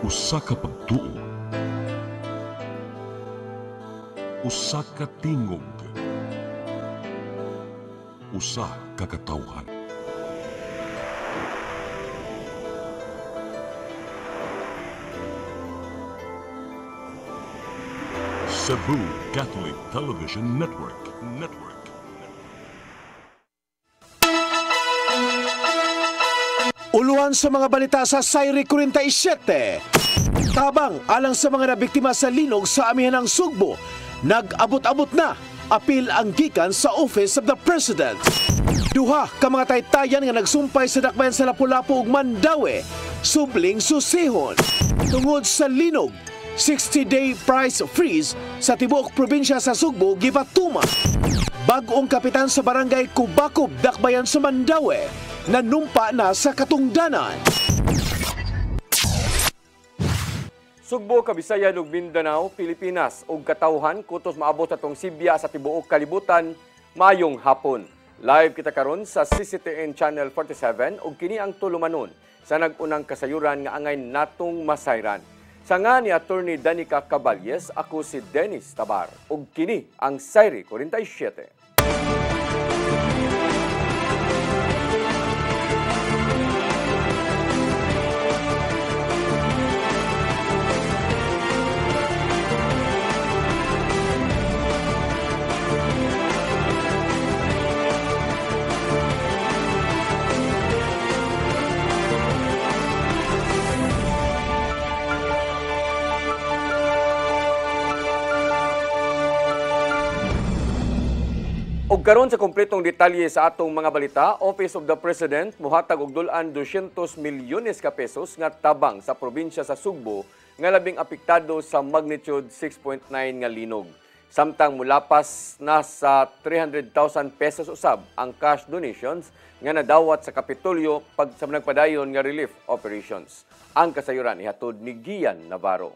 Usa ka pagtuo, usa ka tingog, usa ka katawhan. Cebu Catholic Television Network. Uluhan sa mga balita sa Sayri 47. Tabang alang sa mga nabiktima sa linog sa amihan ng Sugbo. Nag-abot-abot na apil ang gikan sa Office of the President. Duha ka mga taytayan nga nagsumpay sa dakbayan sa Lapu-Lapu ug Mandaue, subling susihon. Tungod sa linog, 60-day price freeze sa tibuok probinsya sa Sugbo gipatuma. Bag-ong kapitan sa barangay Kubakob, dakbayan sa Mandaue, nanumpa na sa katungdanan. Sugbo, Kabisayan ug Mindanao, Pilipinas ug katawhan kutos maabot sa tong Sibya sa tibuok kalibutan mayong hapon. Live kita karon sa CCTN Channel 47 ug kini ang tulumanon sa nag-unang kasayuran nga angay natong masayran. Sa nga ni Attorney Danica Caballes, ako si Dennis Tabar ug kini ang Sayri 47. Og karon sa kompletong detalye sa atong mga balita, Office of the President muhatag og dulan 200 milyones ka pesos nga tabang sa probinsya sa Sugbo nga labing apektado sa magnitude 6.9 nga linog. Samtang mulapas na sa 300,000 pesos usab ang cash donations nga nadawat sa Kapitolyo pag sa nagpadayon nga relief operations. Ang kasayuran ihatod ni Gian Navarro.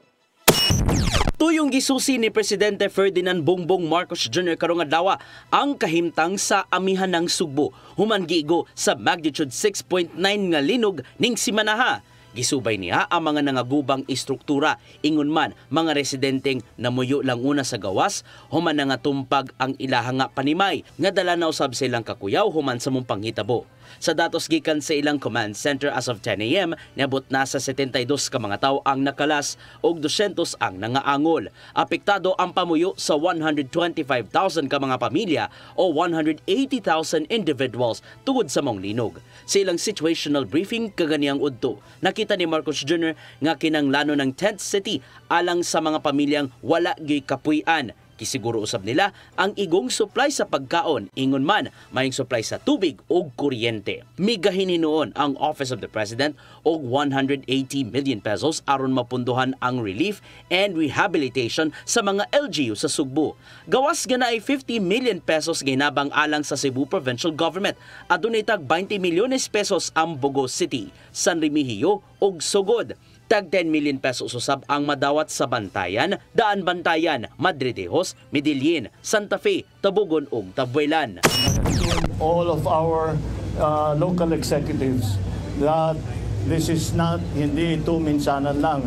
Tuyong gisusi ni Presidente Ferdinand Bongbong Marcos Jr. karong adlaw ang kahimtang sa amihan ng Sugbo human giigo sa magnitude 6.9 nga linog ning simanaha. Gisubay niya ang mga nangagubang istruktura ingon man mga residenteng namuyo lang una sa gawas human nangatumpag ang ilaha nga panimay nga dala na usab silang kakuyaw human sa mong panghitabo. Sa datos gikan sa ilang command center as of 10 a.m., niabot na sa 72 ka mga tawo ang nakalas ug 200 ang nangaangol. Apektado ang pamuyo sa 125,000 ka mga pamilya o 180,000 individuals tungod sa mong linog. Sa ilang situational briefing kaganiyang udto, nakita ni Marcos Jr. nga kinanglano ng tent city alang sa mga pamilyang wala gyud kapuy-an. Kisiguro usab nila ang igong supply sa pagkaon, ingon man mayong supply sa tubig o kuryente. Migahin hinuon ang Office of the President og 180 million pesos aron mapunduhan ang relief and rehabilitation sa mga LGU sa Sugbo. Gawas ganaay 50 million pesos ginabang alang sa Cebu Provincial Government. Adunay tag 20 milyones pesos ang Bogo City, San Remigio ug Sogod. Tag 10 million pesos usab ang madawat sa Bantayan, Daan Bantayan, Madridejos, Medellin, Santa Fe, Tabugon ug Tabuelan. All of our local executives that this is not, hindi ito minsanan lang.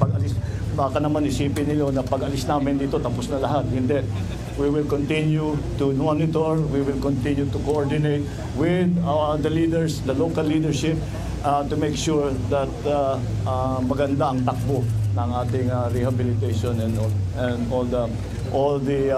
Pag-alis, baka naman isipin nila na pag-alis namin dito tapos na lahat. Hindi. We will continue to monitor, we will continue to coordinate with the leaders, the local leadership, to make sure that maganda ang takbo ng ating rehabilitation and all the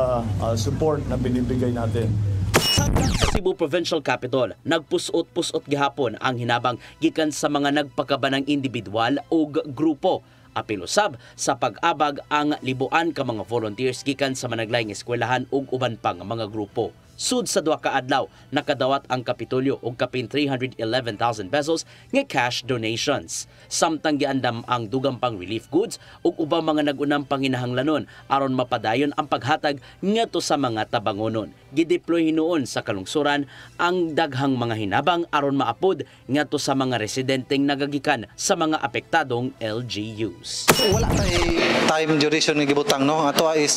support na binibigay natin. Sa Cebu Provincial Capital, nagpusot-pusot gihapon ang hinabang gikan sa mga nagpakabanang individual o grupo. Apil usab sa pag-abag ang libuan ka mga volunteers gikan sa managlayng eskwelahan ug uban pang mga grupo. Sud sa duha ka adlaw, nakadawat ang Kapitolyo og kapin 311,000 pesos nga cash donations. Samtang giandam ang dugang pang relief goods ug ubang mga nagunang panginahanglanon aron mapadayon ang paghatag ngadto sa mga tabangonon. Gideploy hinuon sa kalungsuran ang daghang mga hinabang aron maapod ngadto sa mga residenteng nagagikan sa mga apektadong LGUs. Wala tay time duration nga gibutang no. Ato is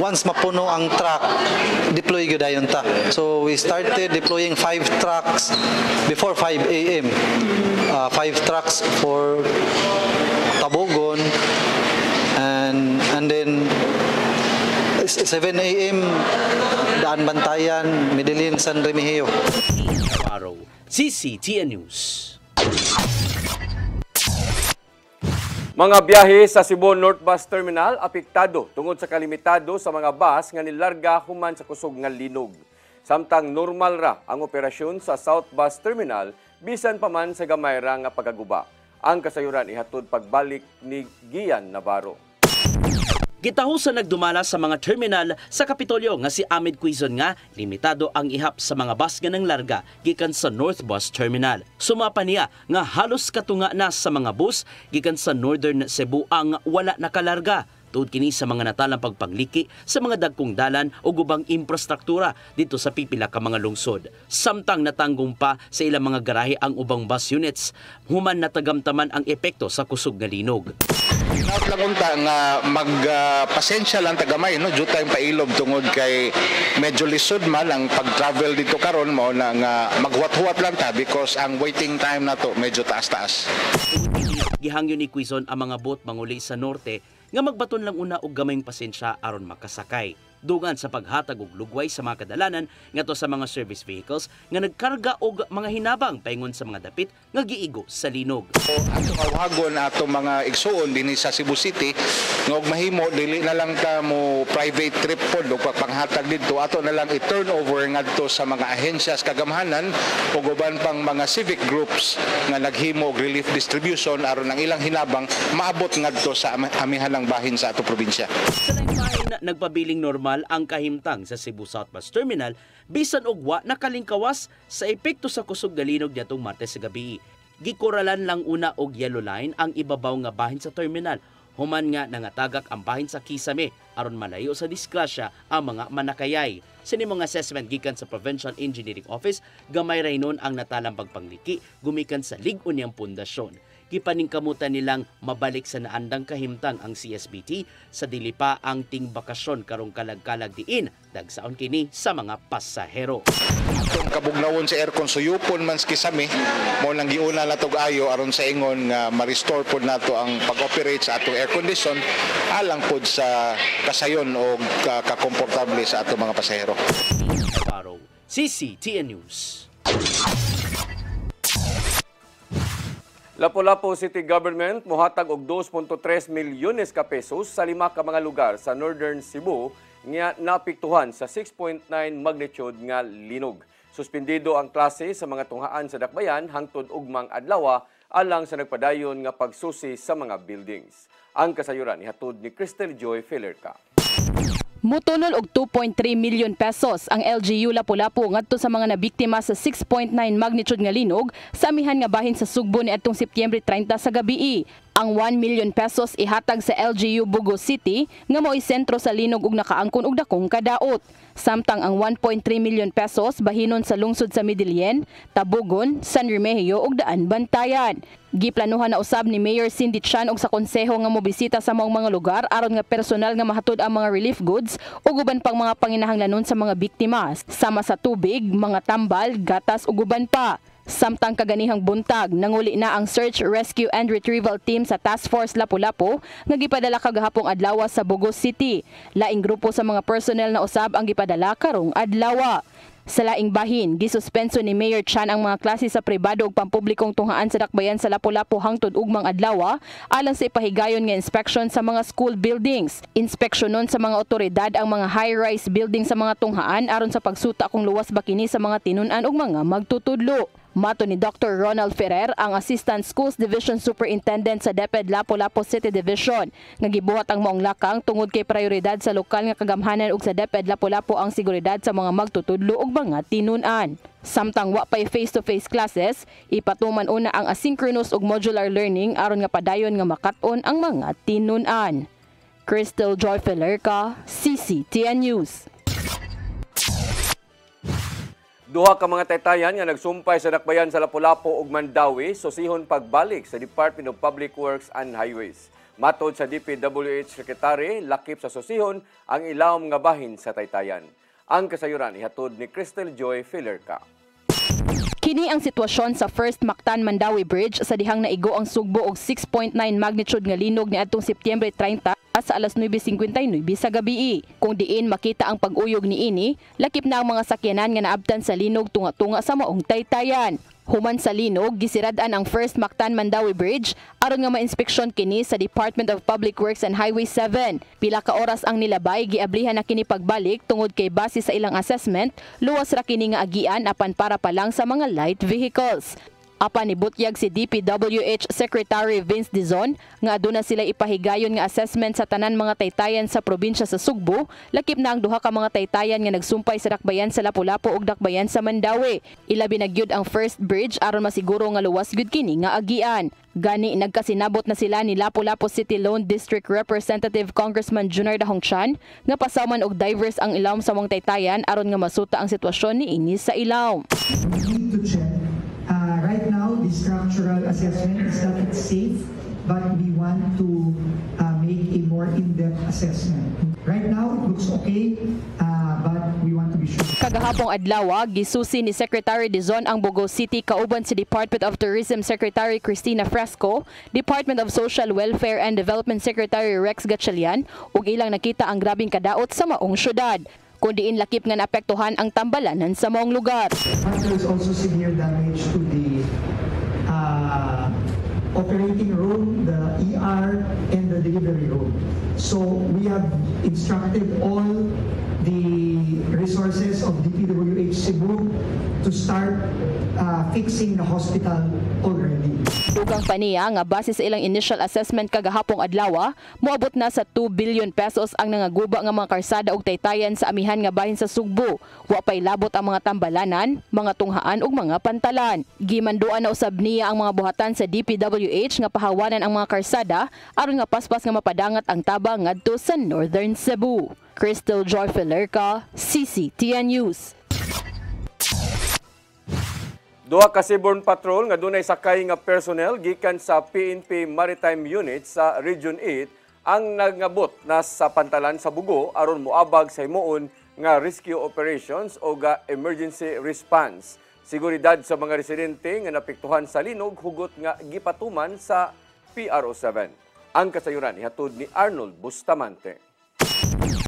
once mapuno ang truck, deploy gyud dayon ta. So we started deploying 5 trucks before 5 a.m. 5 trucks for Tabogon and then 7 a.m. Daan Bantayan, Medellin, San Remigio. Araw, CCTN News. Mga biyahe sa Cebu North Bus Terminal apektado tungod sa kalimitado sa mga bus nga nilarga human sa kusog nga linog. Samtang normal ra ang operasyon sa South Bus Terminal bisan pa man sa gamay ra nga pagaguba. Ang kasayuran ihatod pagbalik ni Gian Navarro. Gitaho sa nagdumala sa mga terminal sa Kapitolyo nga si Ahmed Quizon nga limitado ang ihap sa mga bus nga nang larga gikan sa North Bus Terminal. Sumapa niya nga halos katunga na sa mga bus gikan sa Northern Cebu ang wala nakalarga. Tuod kini sa mga natalang pagpangliki sa mga dagkong dalan o gubang infrastruktura dito sa pipila ka mga lungsod. Samtang natanggong pa sa ilang mga garahe ang ubang bus units, human natagamtaman ang epekto sa kusog nga linog. Hinaut lang unta nga magpasensya lang tagamay no due time pailog tungod kay medyo lisod man ang pag-travel dito karon mo na nga maghuwat-huwat lang ta because ang waiting time nato medyo taas-taas. Gihangyo ni Quizon ang mga boat manguli sa norte nga magbaton lang una og gamayng pasensya aron makasakay. Dugan sa paghatag og lugway sa mga kadalanan ngadto sa mga service vehicles nga nagkarga og mga hinabang paingon sa mga dapit nga giigo sa linog. Ato kawagon ato mga igsuon dinhi sa Cebu City nga og mahimo dili na lang ta mo private trip pod og pagpanghatag didto ato na lang i-turnover ngadto sa mga ahensya sa kagamhanan ug uban pang mga civic groups nga naghimo og relief distribution aron ang ilang hinabang maabot ngadto sa amihanang bahin sa ato probinsya. Sa lain nagpabiling normal ang kahimtang sa Cebu South Bus Terminal bisan og wa nakalingkawas sa epekto sa kusog galinog niadtong Martes sa gabi. Gikuralan lang una og yellow line ang ibabaw nga bahin sa terminal. Human nga nangatagak ang bahin sa kisame aron malayo sa disgrasya ang mga manakayay. Sa nimong assessment gikan sa Provincial Engineering Office, gamay raynon ang natalang pagpangliki gumikan sa lig-on niyang pundasyon. Gipaningkamutan nilang mabalik sa naandang kahimtang ang CSBT sa dili pa ang ting bakasyon karong kalag-kalag diin dagsaon kini sa mga pasahero. Atong kabugnawon sa aircon suyupon man kisame mo nang giuna na tog ayo aron sa ingon nga ma-restore pod nato ang pag-operate sa atong air condition alang pod sa kasayon o kakomportable sa atong mga pasahero. Araw, CCTN News. Lapu-Lapu City Government mohatag og 2.3 milyones ka pesos sa 5 ka mga lugar sa Northern Cebu nga naapektuhan sa 6.9 magnitude nga linog. Suspendido ang klase sa mga tunghaan sa dakbayan hangtod ugmang adlaw alang sa nagpadayon nga pagsusi sa mga buildings. Ang kasayuran ihatod ni Crystal Joy Felerca. Mutunol og 2.3 milyon pesos ang LGU Lapu-Lapu ngadto sa mga nabiktima sa 6.9 magnitude nga linog sa amihan nga bahin sa Sugbo niadtong Setyembre 30 sa gabii. Ang 1 million pesos ihatag sa LGU Bugo City nga mo'y sentro sa linog ug nakaangkon og dakong kadaot. Samtang ang 1.3 million pesos bahinon sa lungsod sa Medellin, Tabogon, San Remigio ug Daan Bantayan. Giplanuhan na usab ni Mayor Cindy Chan og sa konseho nga mobisita sa mga lugar aron nga personal nga mahatod ang mga relief goods ug uban pang mga panginahanglanon sa mga biktima sama sa tubig, mga tambal, gatas ug uban pa. Samtang kaganihang buntag, nanguli na ang Search, Rescue and Retrieval Team sa Task Force Lapu-Lapu nga gipadala kagahapong adlaw sa Bugo City. Laing grupo sa mga personnel na usab ang gipadala karong adlaw. Sa laing bahin, gisuspenso ni Mayor Chan ang mga klase sa pribado ug pampublikong tunghaan sa dakbayan sa Lapu-Lapu hangtod ugmang adlaw alang sa ipahigayon nga inspection sa mga school buildings. Inspeksyonon sa mga otoridad ang mga high-rise building sa mga tunghaan aron sa pagsuta kung luwas ba kini sa mga tinun-an ug mga magtutudlo. Mato ni Dr. Ronald Ferrer, ang Assistant Schools Division Superintendent sa DepEd Lapu-Lapu City Division, nga gibuhat ang maong lakang tungod kay prioridad sa lokal nga kagamhanan ug sa DepEd Lapu-Lapu ang seguridad sa mga magtutudlo ug mga tinun-an. Samtang wa pay face-to-face classes, ipatuman una ang asynchronous ug modular learning aron nga padayon nga makat-on ang mga tinun-an. Crystal Joy Felerca, CCTN News. Duha ka mga taytayan nga nagsumpay sa dakbayan sa Lapu-Lapu ug Mandawi susihon pagbalik sa Department of Public Works and Highways. Matod sa DPWH Secretary, lakip sa susihon ang ilawom nga bahin sa Taytayan. Ang kasayuran ihatod ni Crystal Joy Filerca. Kini ang sitwasyon sa First Mactan-Mandawi Bridge sa dihang naigo ang sugbo og 6.9 magnitude nga linog niadtong Setyembre 30 sa alas 9:59 sa gabi. Kung diin makita ang pag-uyog niini, lakip na ang mga sakyanan nga naabtan sa linog tunga-tunga sa maong Taytayan. Human sa linog, gisirad-an ang First Mactan-Mandawi Bridge aron nga ma-inspeksyon kini sa Department of Public Works and Highway 7. Pila ka oras ang nilabay, giablihan na kini pagbalik tungod kay base sa ilang assessment, luwas ra kini nga agian apan para pa lang sa mga light vehicles. Apan nibutyag si DPWH Secretary Vince Dizon nga aduna sila ipahigayon nga assessment sa tanan mga taytayan sa probinsya sa Sugbo, lakip na ang duha ka mga taytayan nga nagsumpay sa dakbayan sa Lapu-Lapu ug dakbayan sa Mandawi. Ilabi na gyud ang first bridge aron masiguro nga luwas gyud kini nga agian. Gani nagkasinabot na sila ni Lapu-Lapu City Lone District Representative Congressman Junior Dahongchan nga pasaman og divers ang ilawom sa mga taytayan aron nga masuta ang sitwasyon niini sa ilawom. Right now, the structural assessment is that it's safe, but we want to make a more in-depth assessment. Right now, it looks okay, but we want to be sure. Kagahapong adlaw, gisusi ni Secretary Dizon ang Bogo City kauban si Department of Tourism Secretary Cristina Fresco, Department of Social Welfare and Development Secretary Rex Gatchalian, ug ilang nakita ang grabing kadaot sa maong syudad. Kundi lakip nga naapektuhan ang tambalanan sa maong lugar. There is also severe damage to the operating room, the ER, and the delivery room. So we have instructed all the resources of DPWH Cebu to start fixing the hospital already. Dugang paniya nga base sa ilang initial assessment kagahapong adlaw, moabot na sa 2 billion pesos ang nangaguba nga mga karsada ug taytayan sa amihan nga bahin sa Sugbo. Wa pay labot ang mga tambalanan, mga tunghaan ug mga pantalan. Gimanduan na usab niya ang mga buhatan sa DPWH nga pahawanan ang mga karsada aron nga paspas nga mapadangat ang tabang ngadto sa Northern Cebu. Crystal Joy Filerca, CCTN News. Duha ka Seaborne Patrol nga dunay sakay nga personnel gikan sa PNP Maritime Unit sa Region 8 ang nagngabot na sa pantalan sa Bugo aron moabag sa himuon nga rescue operations o emergency response. Seguridad sa mga residente nga napektuhan sa linog hugot nga gipatuman sa PRO7. Ang kasayuran ihatod ni Arnold Bustamante.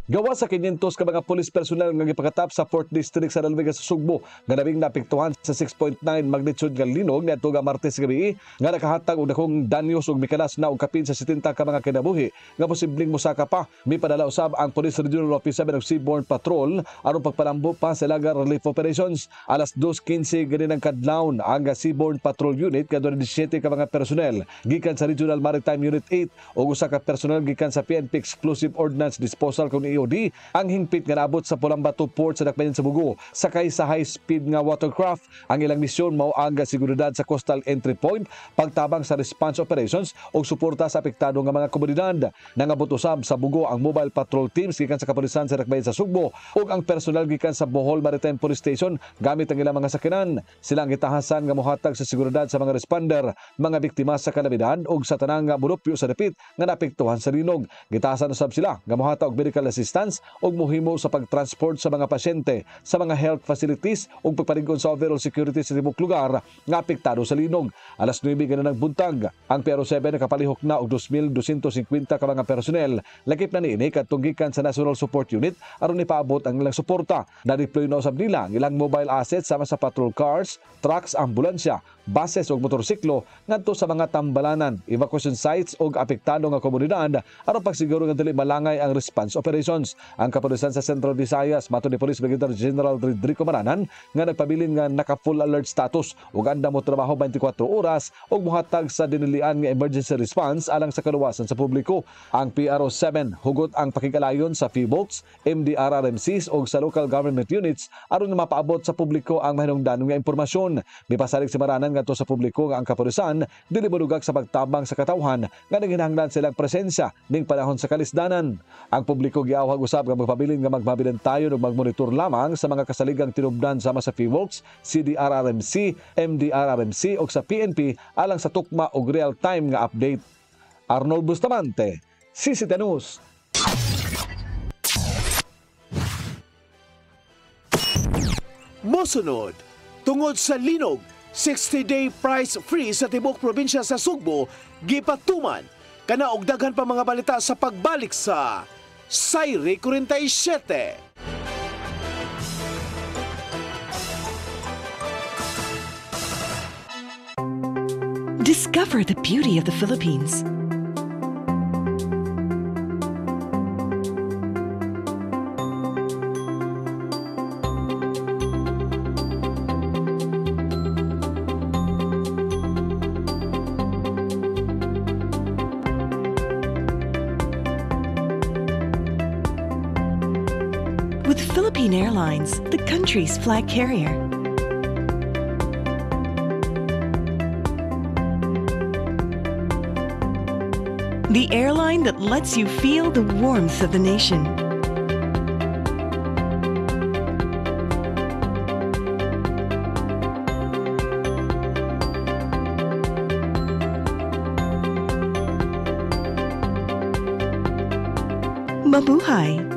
Gawa sa 500 ka mga pulis personel nga gipakatap sa 4th District sa Dalvega sa Sugbo nga nabing napektuhan sa 6.9 magnitude nga linog niadto nga Martes gabi nga nakahatag og dakong danyos ug mikalas na og kapin sa 70 ka mga kinabuhi nga posibleng mosaka pa. Mipadala usab ang Police Regional Office 7 ng Seaborne Patrol aron pagpalambo pa sa Lagar Relief Operations. Alas 2:15 ganinang kadlawon ang Seaborne Patrol Unit nga dunay 17 ka mga personel gikan sa Regional Maritime Unit 8 ug usa ka personel gikan sa PNP Explosive Ordnance Disposal kun EOD ang hingpit nga naabot sa Pulambato Port sa dakbayan sa Bugo sakay sa high-speed nga watercraft. Ang ilang misyon mao ang seguridad sa coastal entry point, pagtabang sa response operations ug suporta sa apektado nga mga komunidad. Nangabot usab sa Bugo ang mobile patrol teams gikan sa kapulisan sa dakbayan sa Sugbo ug ang personel gikan sa Bohol Maritime Police Station gamit ang ilang mga sakyanan. Sila ang gitahasan nga mohatag sa seguridad sa mga responder, mga biktima sa kalamidad ug sa tanang nga mulupyo sa dapit nga naapektuhan sa linog. Gitahasan usab sila nga mohatag og medical assistance ug mohimo sa pagtransport sa mga pasyente sa mga health facilities ug pagpaligod sa overall security sa tibok lugar nga apektado sa linog. Alas 9 ganang buntag, ang PRO7 nakapalihok na og 2,250 ka mga personel. Lakip na niini kadtong gikan sa National Support Unit aron ipaabot ang ilang suporta. Na-deploy na usab nila ang ilang mobile assets sama sa patrol cars, trucks, ambulansya, bases ug motorsiklo ngadto sa mga tambalanan, evacuation sites ug apektado nga komunidad aron pagsiguro nga dili malangay ang response operations. Ang kapulisan sa Central Visayas matud ni Police Brigadier General Rodrigo Maranan nga nagpabilin nga naka full alert status ug anda mo trabaho 24 oras ug mohatag sa dinilian nga emergency response alang sa kaluwasan sa publiko. Ang PRO7 hugot ang pakigalayon sa PBOX, MDRRMCs ug sa local government units aron mapaabot sa publiko ang mahinungdanon nga impormasyon. Mipasalig si Maranan ngadto sa publiko nga ang kapulisan dili modugag sa pagtabang sa katawhan nga naghinahanglan silang presensya ning panahon sa kalisdanan. Ang publiko giawhag usab nga magpabilin nga magmabilantayon ug magmonitor lamang sa mga kasaligang tinubdan sama sa PWOX, CDRRMC, MDRRMC ug sa PNP alang sa tukma ug real-time nga update. Arnold Bustamante, CCT News. Mosunod, tungod sa linog, 60-day price freeze sa tibok probinsya sa Sugbo, gipatuman. Kana og daghan pa mga balita sa pagbalik sa Sayri 47. Discover the beauty of the Philippines. With Philippine Airlines, the country's flag carrier. The airline that lets you feel the warmth of the nation. Mabuhay!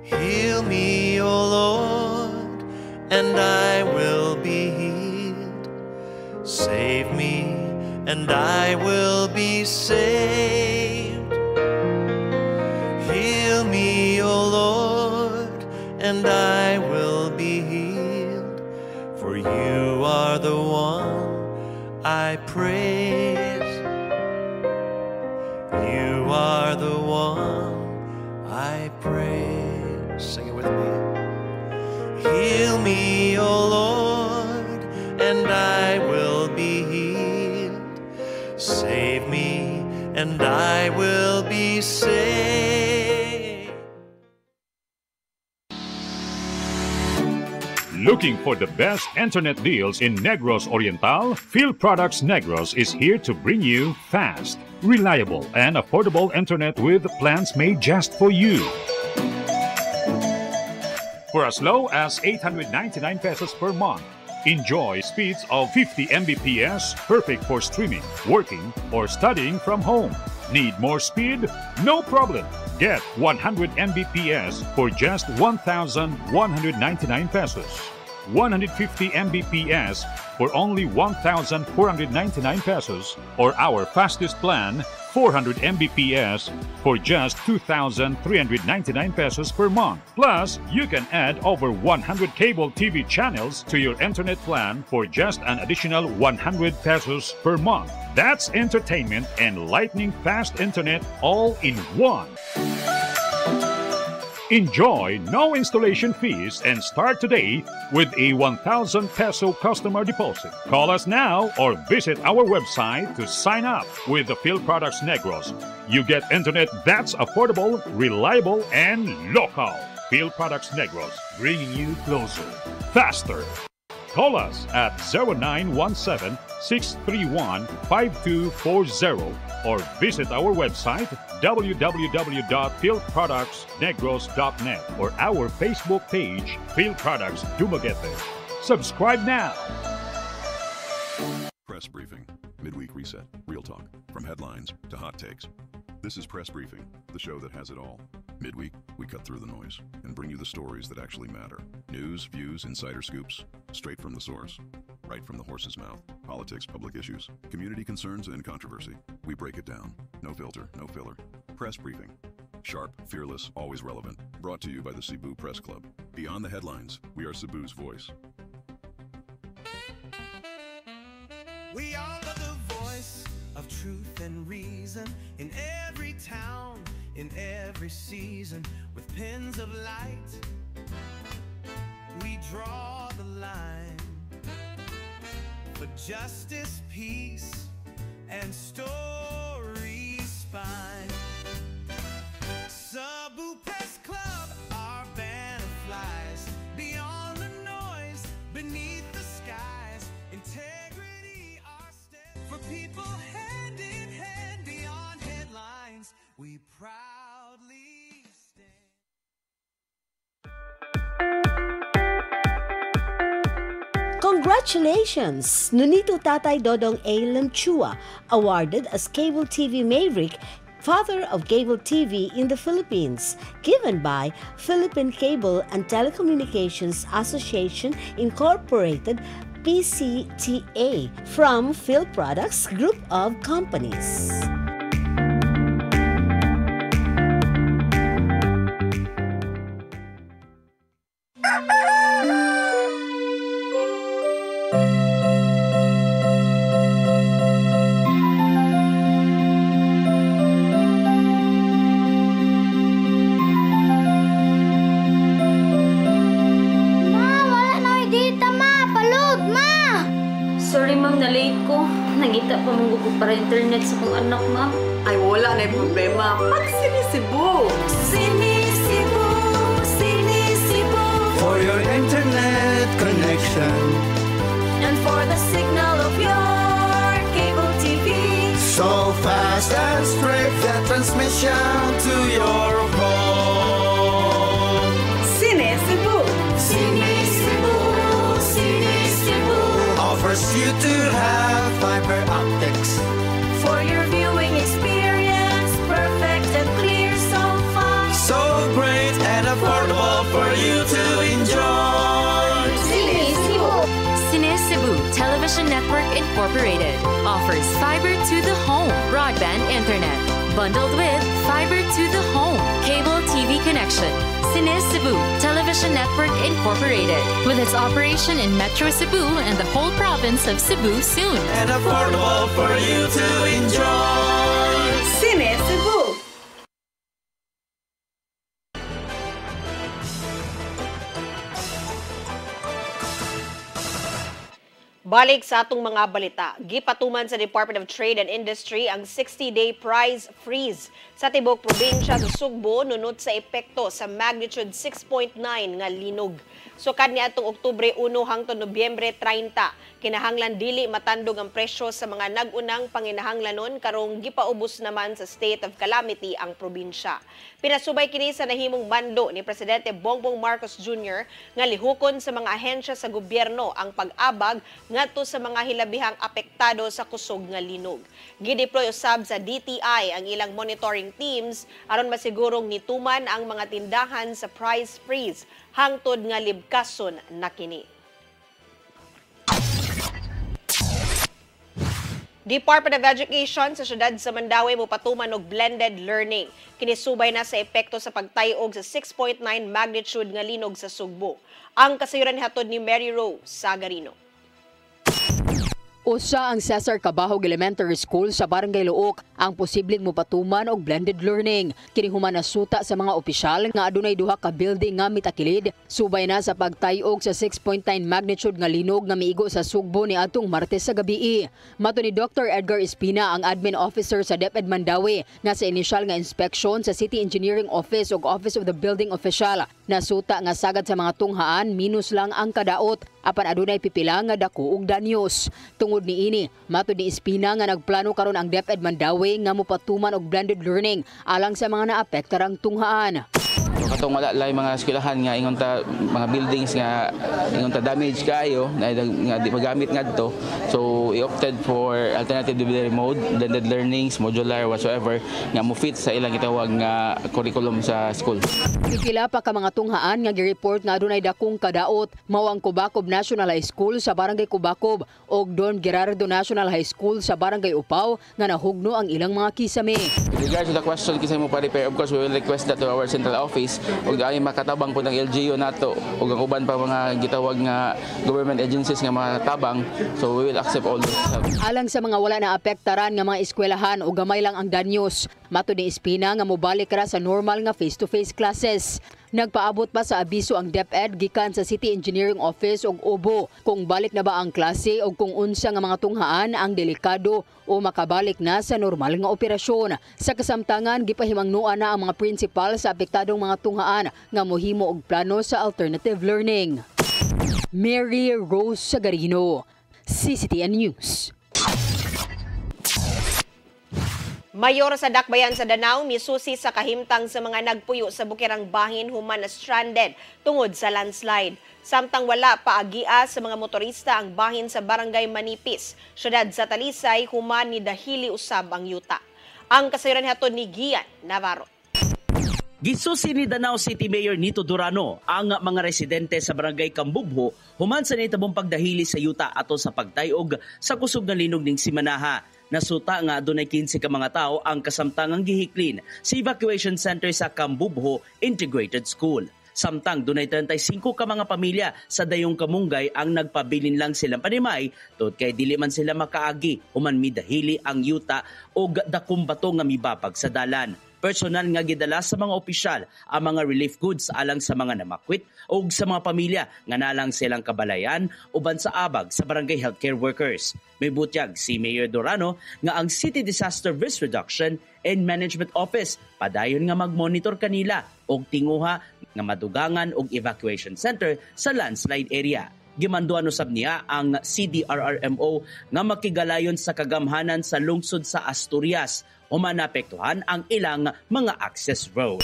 Heal me, O Lord, and I will be healed. Save me, and I will be saved. Heal me, O Lord, and I will be healed. For you are the one I praise. You are the one I praise. Sing it with me. Heal me, O Lord, and I will be healed. Save me, and I will be saved. Looking for the best internet deals in Negros Oriental? Field Products Negros is here to bring you fast, reliable, and affordable internet with plans made just for you. For as low as 899 pesos per month, enjoy speeds of 50 Mbps, perfect for streaming, working, or studying from home. Need more speed? No problem. Get 100 Mbps for just 1,199 pesos. 150 Mbps for only 1,499 pesos, or our fastest plan, 400 Mbps for just 2,399 pesos per month. Plus, you can add over 100 cable TV channels to your internet plan for just an additional 100 pesos per month. That's entertainment and lightning fast internet all in one. Enjoy no installation fees and start today with a 1,000 peso customer deposit. Call us now or visit our website to sign up with the Field Products Negros. You get internet that's affordable, reliable, and local. Field Products Negros, bringing you closer, faster. Call us at 0917-631-5240 or visit our website www.fieldproductsnegros.net or our Facebook page, Field Products Dumaguete. Subscribe now. Press Briefing, midweek reset, real talk, from headlines to hot takes. This is Press Briefing, the show that has it all. Midweek, we cut through the noise and bring you the stories that actually matter. News, views, insider scoops, straight from the source, right from the horse's mouth. Politics, public issues, community concerns, and controversy. We break it down. No filter, no filler. Press Briefing. Sharp, fearless, always relevant. Brought to you by the Cebu Press Club. Beyond the headlines, we are Cebu's voice. We are the voice of truth and reason in every town, in every season, with pens of light. We draw the line for justice, peace, and story spine. Cebu Press Club, our banner flies beyond the noise, beneath the skies. Integrity, our step for people. Congratulations! Nunito Tatay Dodong A. Lamchua, awarded as Cable TV Maverick, Father of Cable TV in the Philippines, given by Philippine Cable and Telecommunications Association Incorporated, PCTA, from Phil Products Group of Companies. Nangita pa mong gugo para internet sa kong anak, ma'am. Ay, wala na yung problema. Pag Sinisibu! Sinisibu! Sinisibu! For your internet connection and for the signal of your cable TV. So fast and straight the transmission to your home. Sinisibu! Sinisibu! Sinisibu! Offers you to have fiber optics for your viewing experience, perfect and clear, so fine, so great and affordable for you to enjoy. Sinisibu! Sinisibu Television Network Incorporated offers fiber to the home broadband internet bundled with fiber to the home cable TV connection. Sinisibu Television Network Incorporated, with its operation in Metro Cebu and the whole province of Cebu soon. And affordable for you to enjoy. Sinisibu! Balik sa atong mga balita, gipatuman sa Department of Trade and Industry ang 60-day price freeze sa tibok probinsya sa Sugbo nunod sa epekto sa magnitude 6.9 nga linog. Sukad ni atong Oktubre 1 hangtod Nobyembre 30, kinahanglan dili matandog ang presyo sa mga nag-unang panginahanglanon karong gipaubos naman sa state of calamity ang probinsya. Pinasubay kini sa nahimong bando ni Presidente Bongbong Marcos Jr. nga lihukon sa mga ahensya sa gobyerno ang pag-abag ngadto sa mga hilabihang apektado sa kusog nga linog. Gideploy usab sa DTI ang ilang monitoring teams aron masigurong nituman ang mga tindahan sa price freeze hangtod nga libkason na kini. Department of Education sa siyudad sa Mandaue mopatuman og blended learning. Kinisubay na sa epekto sa pagtayog sa 6.9 magnitude nga linog sa Sugbo. Ang kasayuran hatod ni Mary Rose Sagarino. Usa ang Cesar Cabahog Elementary School sa Barangay Luok ang posibleng mopatuman og blended learning. Kini human nasuta sa mga opisyal nga adunay duha ka building nga mitakilid subay na sa pagtayog sa 6.9 magnitude nga linog nga miigo sa Sugbo ni atong Martes sa gabii. Mato ni Dr. Edgar Espina, ang admin officer sa DepEd Mandaue, nga sa inisyal nga inspeksyon sa City Engineering Office ug Office of the Building Official, nasuta nga sagad sa mga tunghaan minus lang ang kadaot apan adunay pipila nga dako ug danyos. Tungod niini, matud ni Espina nga nagplano karon ang DepEd Mandaue nga mopatuman og blended learning alang sa mga naapektarang tunghaan. So katong wala lay mga eskwelahan nga ingon ta mga buildings nga ingon ta damage kaayo nga di magamit ngadto. So I opted for alternative delivery mode, blended learnings, modular whatsoever nga mo fit sa ilang gitawag nga curriculum sa school. Pipila pa ka mga tunghaan nga gi-report nga adunay dakong kadaot mao ang Kubakob National High School sa Barangay Kubakob ug Don Gerardo National High School sa Barangay Upaw nga nahugno ang ilang mga kisame. With regards to the question kisay mo pa-repair, of course we will request that to our central office ug ay makatabang po ng LGU nato ug ang uban pa mga gitawag nga government agencies nga makatabang, so we will accept all this. Alang sa mga wala na apektaran nga mga eskwelahan o gamay lang ang danyos, mato ni Espina nga mobalik ra sa normal nga face-to-face classes. Nagpaabot pa sa abiso ang DepEd gikan sa City Engineering Office ug OBO kung balik na ba ang klase o kung unsa nga mga tunghaan ang delikado o makabalik na sa normal nga operasyon. Sa kasamtangan, gipahimangnuan na ang mga principal sa apektadong mga tunghaan nga mohimo og plano sa alternative learning. Mary Rose Sagarino, CCTN News. Mayor sa Dakbayan sa Danau misusi sa kahimtang sa mga nagpuyo sa bukirang bahin human na stranded tungod sa landslide. Samtang wala paagia sa mga motorista ang bahin sa Barangay Manipis, syudad sa Talisay, human ni dahili usab ang yuta. Ang kasayuran hatod ni Gian Navarro. Gisusi ni Danau City Mayor Nito Durano ang mga residente sa Barangay Kambubho human sa nitabong pagdahili sa yuta ato sa pagtayog sa kusog nga linog ning Simanaha. Nasuta nga adunay 15 ka mga tao ang kasamtangang gihiklin sa evacuation center sa Kambubho Integrated School. Samtang dunay 35 ka mga pamilya sa dayong Kamunggay ang nagpabilin lang silang panimay tod kay dili man sila makaagi human midahili ang yuta og dakum bato nga mibabag sa dalan. Personal nga gidala sa mga opisyal ang mga relief goods alang sa mga namakwit o sa mga pamilya nga nalang silang kabalayan uban sa abag sa barangay healthcare workers. May butyag si Mayor Durano nga ang City Disaster Risk Reduction and Management Office padayon nga magmonitor kanila og tinguha nga madugangan og evacuation center sa landslide area. Gimanduan usab niya ang CDRRMO nga makigalayon sa kagamhanan sa lungsod sa Asturias human naapektuhan ang ilang mga access road.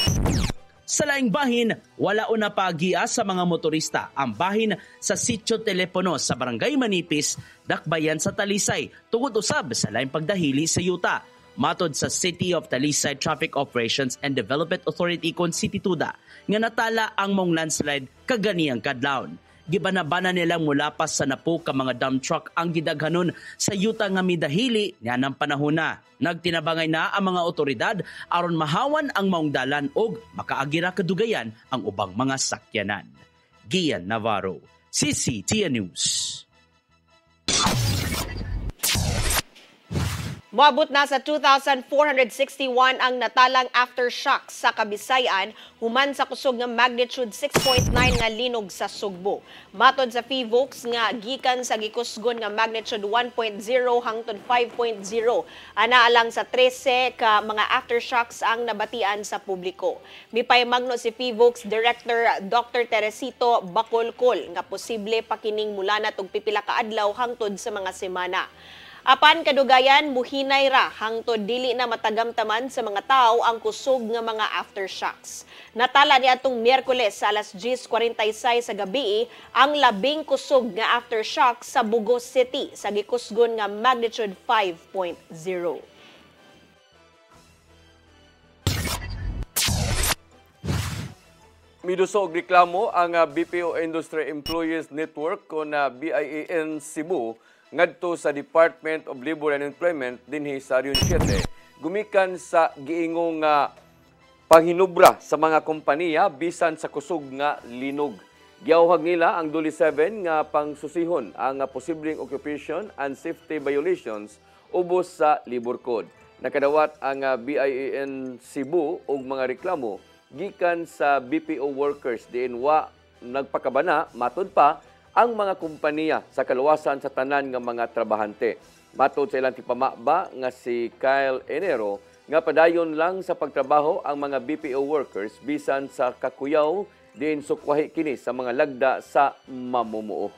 Sa laing bahin, wala una paagia sa mga motorista ang bahin sa Sitio Telepono sa Barangay Manipis, Dakbayan sa Talisay, tungod usab sa laing pagdahili sa yuta. Matod sa City of Talisay Traffic Operations and Development Authority kon City Tuda, nga natala ang mong landslide kaganiyang kadlawon. Gibanabana nilang mulapas sa napo ka mga dump truck ang gidaghanon sa yuta nga midahili nga ng panahon na. Nagtinabangay na ang mga otoridad aron mahawan ang maong dalan og makaagira kadugayan ang ubang mga sakyanan. Gian Navarro, CCTN News. Moabot na sa 2,461 ang natalang aftershocks sa Kabisayan human sa kusog nga magnitude 6.9 nga linog sa Sugbo. Matod sa PHIVOLCS nga gikan sa gikusgon nga magnitude 1.0 hangtod 5.0 ana alang sa 13 ka mga aftershocks ang nabatian sa publiko. Mipaymagno si PHIVOLCS Director Dr. Teresito Bacolcol nga posible pakining mulanat og pipila ka adlaw hangtod sa mga semana. Apan kadugayan muhinay ra hangtod dili na matagamtaman sa mga tao ang kusog nga mga aftershocks. Natala ni atong Miyerkules sa alas 10:46 sa gabi ang labing kusog nga aftershock sa Bugos City sa gikusgon nga magnitude 5.0. Midusog reklamo ang BPO Industry Employees Network kon BIEN Cebu ngadto sa Department of Labor and Employment dinhi sa Region 7 gumikan sa giingong panghinubra sa mga kompanya bisan sa kusog nga linog. Giawhag nila ang Duli 7 nga pangsusihon ang posibleng occupation and safety violations ubos sa Labor Code. Nakadawat ang BIEN Cebu og mga reklamo gikan sa BPO workers diin wa nagpakabana matud pa ang mga kompanya sa kaluwasan sa tanan nga mga trabahante. Matod sa ilang tipamaba nga si Kyle Enero nga padayon lang sa pagtrabaho ang mga BPO workers bisan sa kakuyaw diin sukwahi kini sa mga lagda sa mamumuo.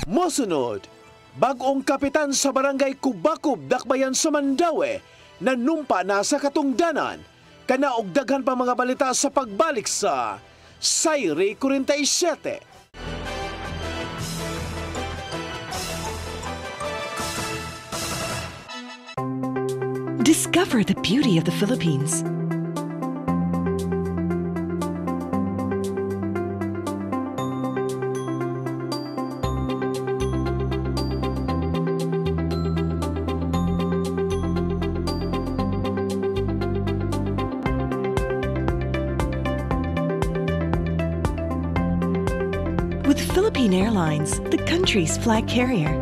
Mosunod, bagong kapitan sa Barangay Kubakob, Dakbayan sa Mandaue, nanumpa na sa katungdanan. Kanaog daghan pa mga balita sa pagbalik sa Sayri 47. Discover the beauty of the Philippines. With Philippine Airlines, the country's flag carrier.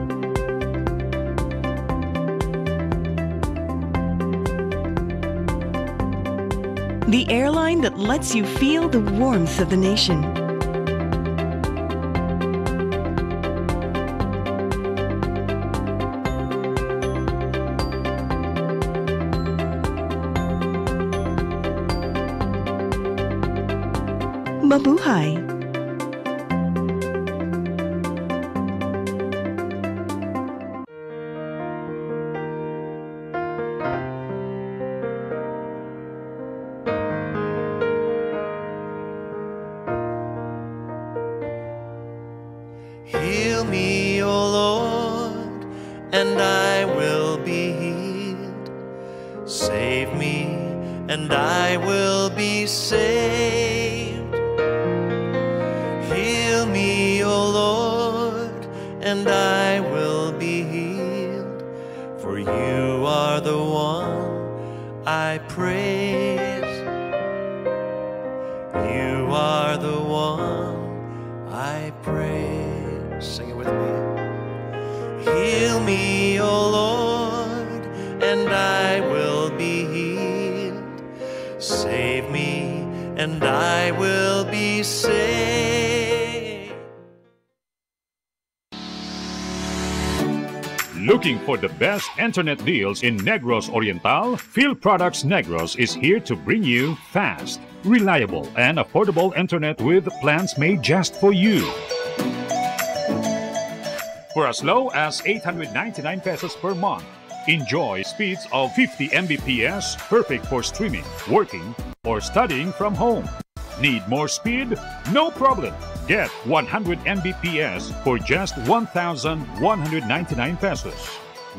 The airline that lets you feel the warmth of the nation. mabuhay. Heal me, O Lord, and I will be healed. Save me, and I will be saved. Heal me, O Lord, and I will be healed. For you are the one I praise. You are the one I praise. Sing it with me. Heal me, O Lord, and I will be healed. Save me, and I will be saved. Looking for the best internet deals in Negros Oriental? Phil Products Negros is here to bring you fast, reliable, and affordable internet with plans made just for you. For as low as 899 pesos per month, enjoy speeds of 50 Mbps, perfect for streaming, working, or studying from home. Need more speed? No problem. Get 100 Mbps for just 1,199 pesos.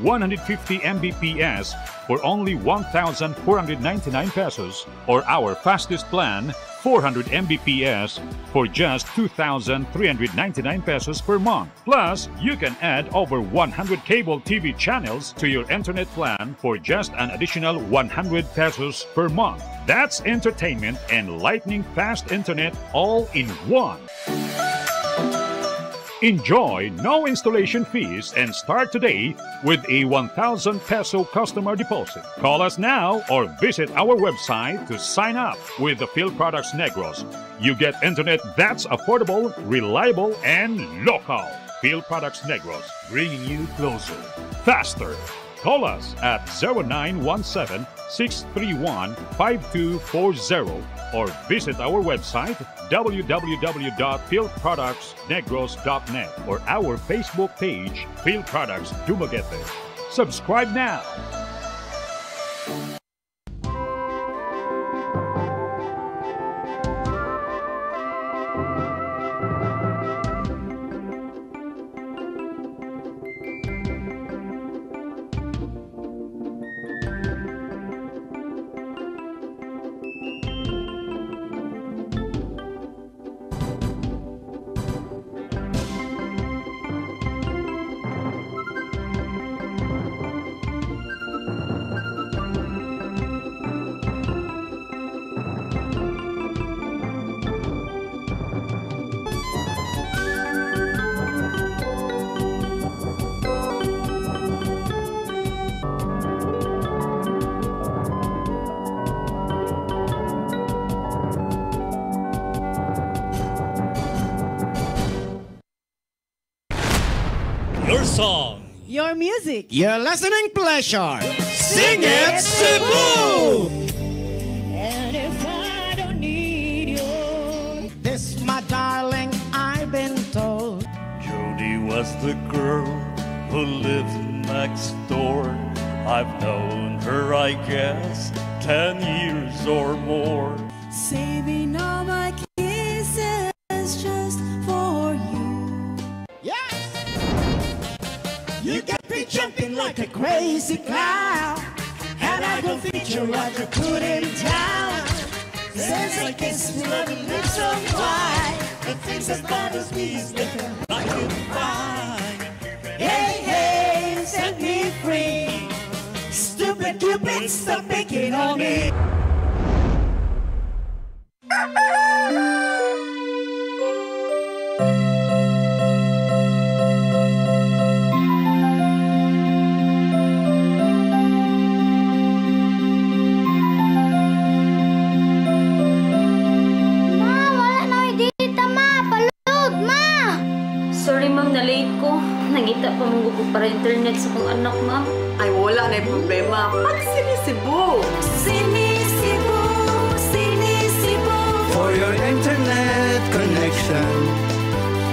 150 Mbps for only 1,499 pesos, or our fastest plan, 400 Mbps for just 2,399 pesos per month. Plus, you can add over 100 cable TV channels to your internet plan for just an additional 100 pesos per month. That's entertainment and lightning fast internet all in one. Enjoy no installation fees and start today with a 1,000 peso customer deposit. Call us now or visit our website to sign up with the Phil Products Negros. You get internet that's affordable, reliable, and local. Phil Products Negros, bringing you closer, faster. Call us at 0917-631-5240 or visit our website www.philproductsnegros.net or our Facebook page, Phil Products Dumaguete. Subscribe now. Your song. Your music. Your listening pleasure. Sing it, Cebu! And if I don't need you, This, my darling, I've been told. Jody was the girl who lived next door. I've known her, I guess, 10 years or more. saving all my kisses just for you. You got me jumping like a crazy clown, and I don't think you're like to put it down. Since I kiss you, love and lips so wide, the things that bothers me is living like a fine. Hey, hey, set me free. Stupid Cupid, stop picking on me. Sorry ma'am, na-late ko. Nangita pa mong gusto para internet sa kong anak, ma'am. Ay, wala na yung problema. Pag sinisibo. Sinisibo, sinisibo. For for your internet connection.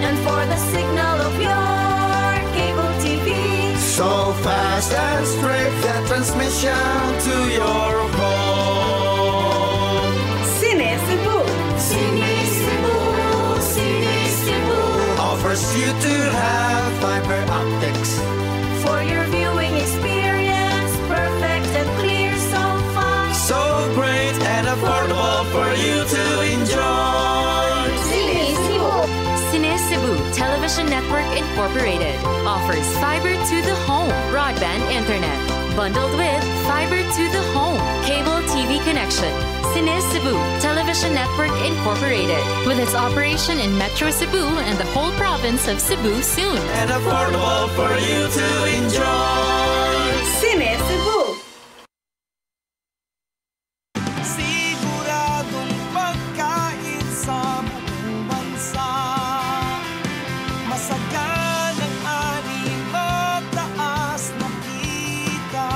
And for the signal of your cable TV. So fast and straight, the transmission to your home. Cine Cebu. Cine Cebu. Cine Cebu. Offers you to have fiber optics. For your viewing experience, perfect and clear, so fine. So great and affordable for you to enjoy. Cine Cebu. Cine Cebu Television Network Incorporated offers fiber to the home broadband internet, bundled with fiber to the home cable TV connection. Cine Cebu Television Network Incorporated, with its operation in Metro Cebu and the whole province of Cebu soon. And affordable for you to enjoy. Cine Cebu. Siguradong pagkain sa buong bansa. Masaganang ani, mataas na kita.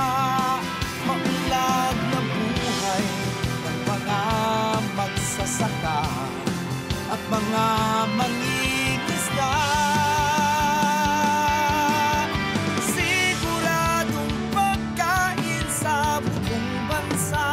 Maunlad na buhay ng mga magsasaka at mga mangingisda. Siguradong pagkain sa buong bansa.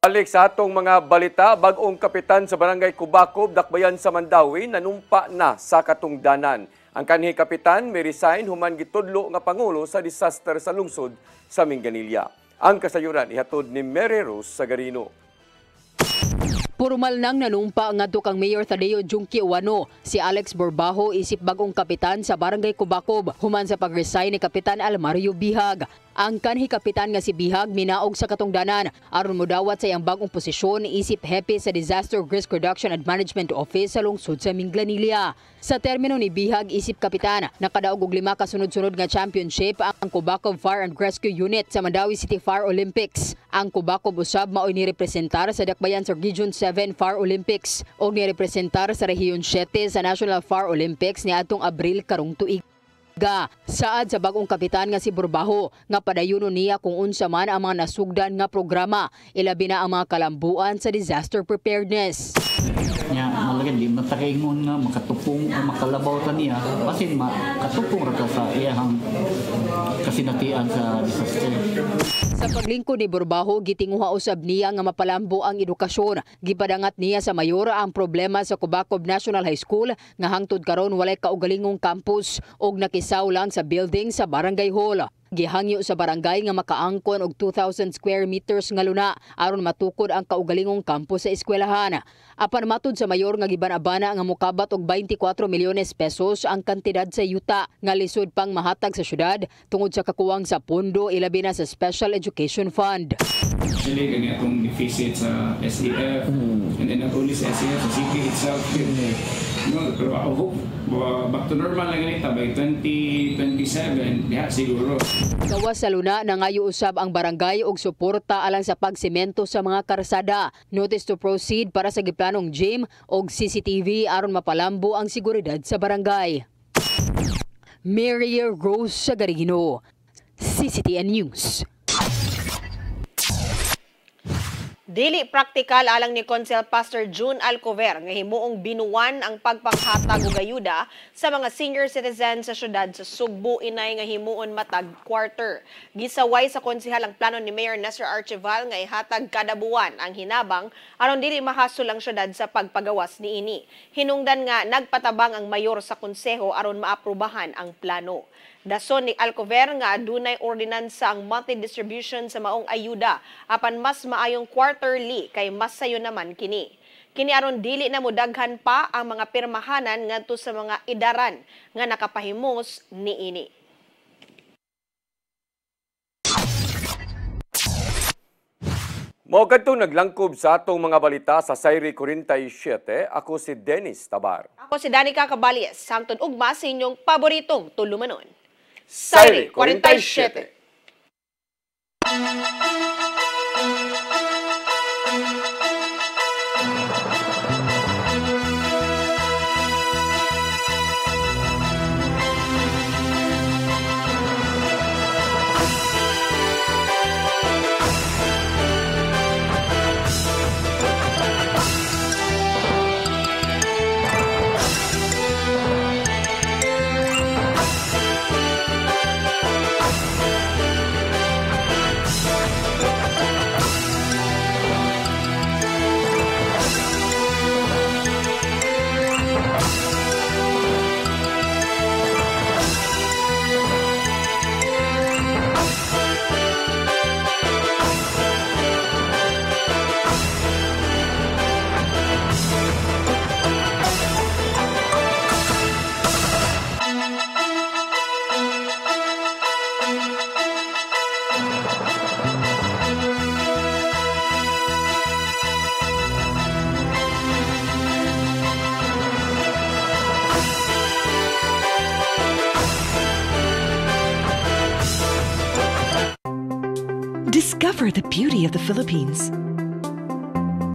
Balik sa atong mga balita, bag-ong kapitan sa Barangay Kubacob, Dakbayan sa Mandawi, nanumpa na sa katungdanan. Ang kanhi kapitan may resign human gitudlo nga pangulo sa disaster sa lungsod sa Minganilla. Ang kasayuran ihatod ni Mary Rose Sagarino. Formal nang nanumpa ngadto kang Mayor Tadeo Junki Uwano si Alex Borbajo isip bagong kapitan sa Barangay Kubacob human sa pag-resign ni Kapitan Almario Bihag. Ang kanhi kapitan nga si Bihag minaog sa katungdanan aron modawat sa iyang bagong posisyon isip hepe sa Disaster Risk Reduction and Management Office sa lungsod sa Minglanilla. Sa termino ni Bihag isip kapitan, nakadaog og 5 kasunod-sunod nga championship ang Kubacob Fire and Rescue Unit sa Mandawi City Fire Olympics. Ang Kubacob usab mao'y nirepresentar sa Dakbayan sa Region 7 Fire Olympics o nirepresentar sa Rehiyon 7 sa National Fire Olympics niadtong Abril karong tuig. Saad sa bagong kapitan nga si Borbajo nga padayunon niya kung unsa man ang mga nasugdan nga programa, ilabi na ang mga kalambuan sa disaster preparedness. Nya malagan di matakaingon nga makatupong o makalabaw ta niya basin makatupong ra ka sa iyang kasinatian sa disaster. Sa paglingkod ni Borbajo, gitinguha usab niya nga mapalambo ang edukasyon. Gipadangat niya sa mayor ang problema sa Kubacob National High School nga hangtod karon walay kaugalingong campus og nakisaw lang sa building sa Barangay Hall. Gihangyo sa barangay nga makaangkon og 2,000 square meters nga luna aron matukod ang kaugalingong campus sa eskwelahan. Apan matud sa mayor nga giban-abana nga mokabat og 24 milyones pesos ang kantidad sa yuta nga lisod pang mahatag sa syudad tungod sa kakuwang sa pondo ilabi na sa Special Education Fund. Actually, ganyan itong deficit sa SEF and then not only sa SEF, sa CP itself. Pero I hope back to normal na ganito by 2027, diha siguro. Gawas sa luna, nangayo usab ang barangay og suporta alang sa pagsemento sa mga karsada. Notice to proceed para sa giplanong gym og CCTV aron mapalambo ang seguridad sa barangay. Mary Rose Sagarino, CCTN News. Dili praktikal alang ni Consel Pastor June Alcover nga himuong binuwan ang pagpanghatag og ayuda sa mga senior citizens sa syudad sa Sugbo inay nga himuon matag quarter. Gisaway sa konsehal ang plano ni Mayor Nestor Archival nga ihatag kada buwan ang hinabang aron dili mahasol ang syudad sa pagpagawas niini. Hinungdan nga nagpatabang ang mayor sa konseho aron maaprubahan ang plano. Dason ni Alcover nga adunay ordinansa ang monthly distribution sa maong ayuda apan mas maayong quarterly kay mas sayo naman kini. Kini aron dili na modaghan pa ang mga pirmahanan ngadto sa mga idaran nga nakapahimos niini. Mao kadtong naglangkob sa atong mga balita sa Sayri 47, ako si Dennis Tabar. Ako si Danica Caballes, hangtod ugma sa inyong paboritong tulumanon. Sayri 47. Discover the beauty of the Philippines.